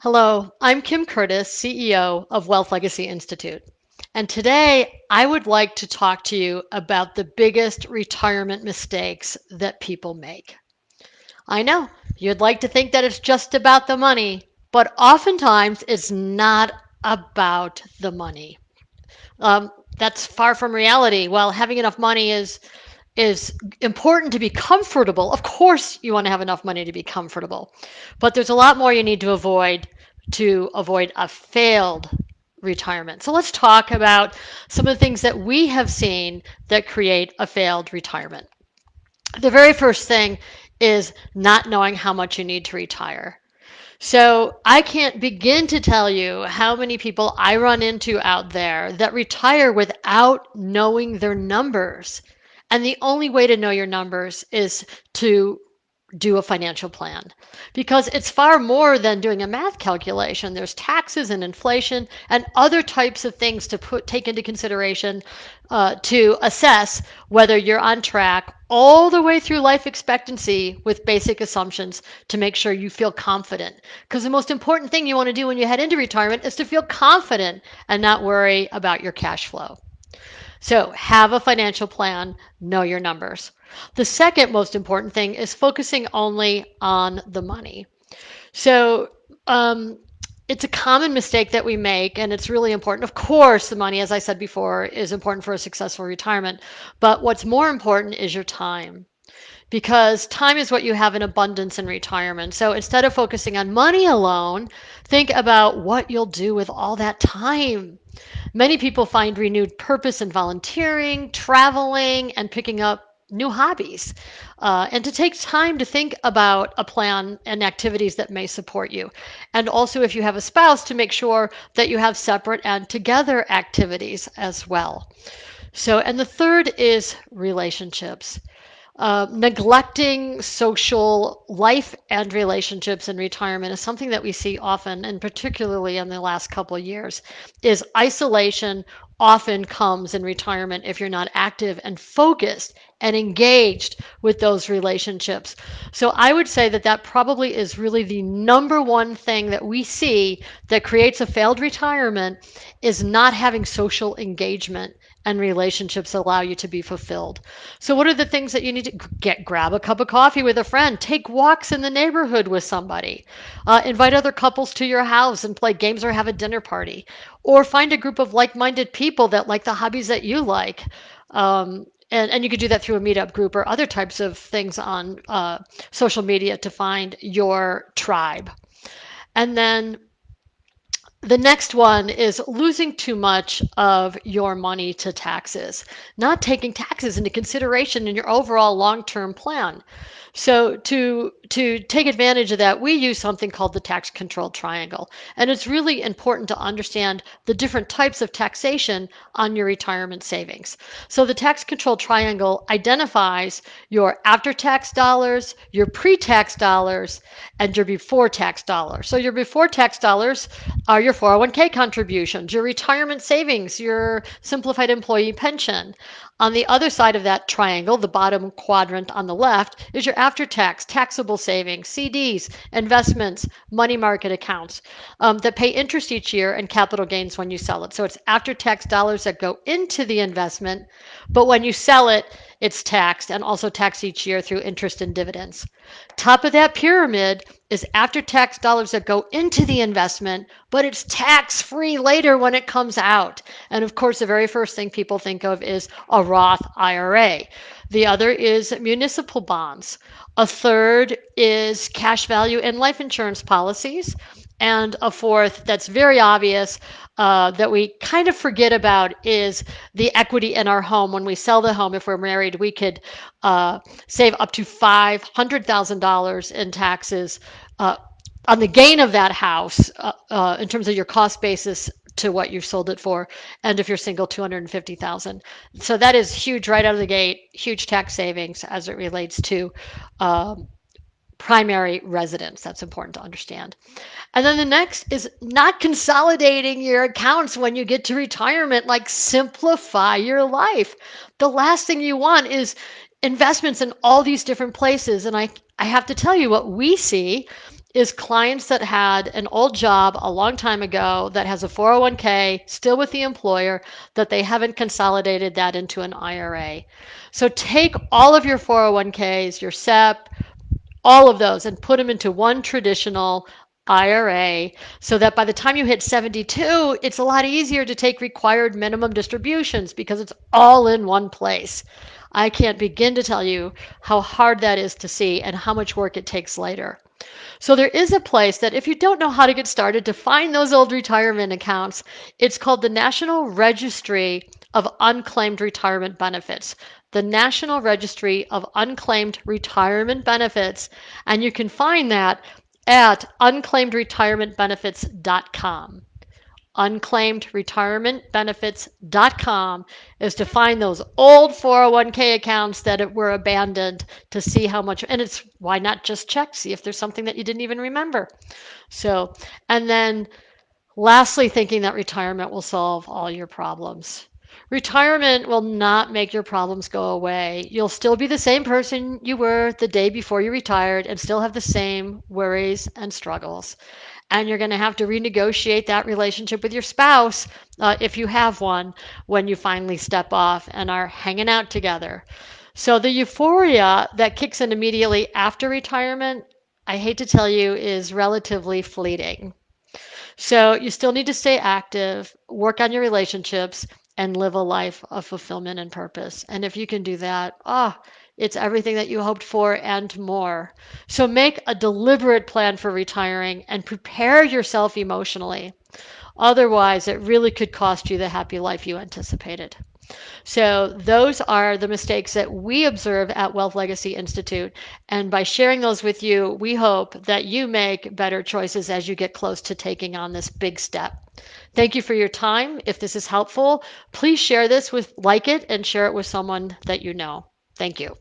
Hello, I'm Kim Curtis, CEO of Wealth Legacy Institute. And today I would like to talk to you about the biggest retirement mistakes that people make. I know you'd like to think that it's just about the money, but oftentimes it's not about the money. That's far from reality. While having enough money is important to be comfortable. Of course, you want to have enough money to be comfortable, but there's a lot more you need to avoid a failed retirement. So let's talk about some of the things that we have seen that create a failed retirement. The very first thing is not knowing how much you need to retire. So I can't begin to tell you how many people I run into out there that retire without knowing their numbers. And the only way to know your numbers is to do a financial plan because it's far more than doing a math calculation. There's taxes and inflation and other types of things to take into consideration to assess whether you're on track all the way through life expectancy with basic assumptions to make sure you feel confident. Because the most important thing you want to do when you head into retirement is to feel confident and not worry about your cash flow. So have a financial plan, know your numbers. The second most important thing is focusing only on the money. So it's a common mistake that we make, and it's really important. Of course, the money, as I said before, is important for a successful retirement. But what's more important is your time because time is what you have in abundance in retirement. So instead of focusing on money alone, think about what you'll do with all that time. Many people find renewed purpose in volunteering, traveling, and picking up new hobbies. And to take time to think about a plan and activities that may support you. And also, if you have a spouse, to make sure that you have separate and together activities as well. So, and the third is relationships. Neglecting social life and relationships in retirement is something that we see often, and particularly in the last couple of years, is isolation often comes in retirement if you're not active and focused and engaged with those relationships. So I would say that that probably is really the number one thing that we see that creates a failed retirement is not having social engagement and relationships allow you to be fulfilled. So what are the things that you need to get? Grab a cup of coffee with a friend, take walks in the neighborhood with somebody, invite other couples to your house and play games or have a dinner party, or find a group of like-minded people that like the hobbies that you like. And you could do that through a meetup group or other types of things on social media to find your tribe. And then the next one is losing too much of your money to taxes, not taking taxes into consideration in your overall long-term plan. So to take advantage of that, we use something called the tax control triangle. And it's really important to understand the different types of taxation on your retirement savings. So the tax control triangle identifies your after-tax dollars, your pre-tax dollars, and your before-tax dollars. So your before-tax dollars are your 401k contributions, your retirement savings, your simplified employee pension. On the other side of that triangle, the bottom quadrant on the left, is your after-tax taxable savings, CDs, investments, money market accounts that pay interest each year and capital gains when you sell it. So it's after-tax dollars that go into the investment, but when you sell it, it's taxed and also taxed each year through interest and dividends. Top of that pyramid is after-tax dollars that go into the investment, but it's tax-free later when it comes out. And of course, the very first thing people think of is a Roth IRA. The other is municipal bonds. A third is cash value in life insurance policies. And a fourth that's very obvious that we kind of forget about is the equity in our home. When we sell the home, if we're married, we could save up to $500,000 in taxes on the gain of that house in terms of your cost basis to what you've sold it for. And if you're single, 250,000. So that is huge right out of the gate, huge tax savings as it relates to primary residence. That's important to understand. And then the next is not consolidating your accounts when you get to retirement, like simplify your life. The last thing you want is investments in all these different places. And I have to tell you what we see is clients that had an old job a long time ago that has a 401k still with the employer that they haven't consolidated that into an IRA. So take all of your 401ks, your SEP, all of those and put them into one traditional IRA so that by the time you hit 72, it's a lot easier to take required minimum distributions because it's all in one place. I can't begin to tell you how hard that is to see and how much work it takes later. So there is a place that if you don't know how to get started to find those old retirement accounts, it's called the National Registry of Unclaimed Retirement Benefits. The National Registry of Unclaimed Retirement Benefits, and you can find that at unclaimedretirementbenefits.com. Unclaimedretirementbenefits.com is to find those old 401k accounts that were abandoned to see how much, and it's why not just check, see if there's something that you didn't even remember. So, and then lastly, thinking that retirement will solve all your problems. Retirement will not make your problems go away. You'll still be the same person you were the day before you retired and still have the same worries and struggles. And you're going to have to renegotiate that relationship with your spouse if you have one when you finally step off and are hanging out together. So the euphoria that kicks in immediately after retirement, I hate to tell you, is relatively fleeting. So you still need to stay active, work on your relationships, and live a life of fulfillment and purpose. And if you can do that, it's everything that you hoped for and more. So make a deliberate plan for retiring and prepare yourself emotionally. Otherwise, it really could cost you the happy life you anticipated. So those are the mistakes that we observe at Wealth Legacy Institute. And by sharing those with you, we hope that you make better choices as you get close to taking on this big step. Thank you for your time. If this is helpful, please share this with, like it, and share it with someone that you know. Thank you.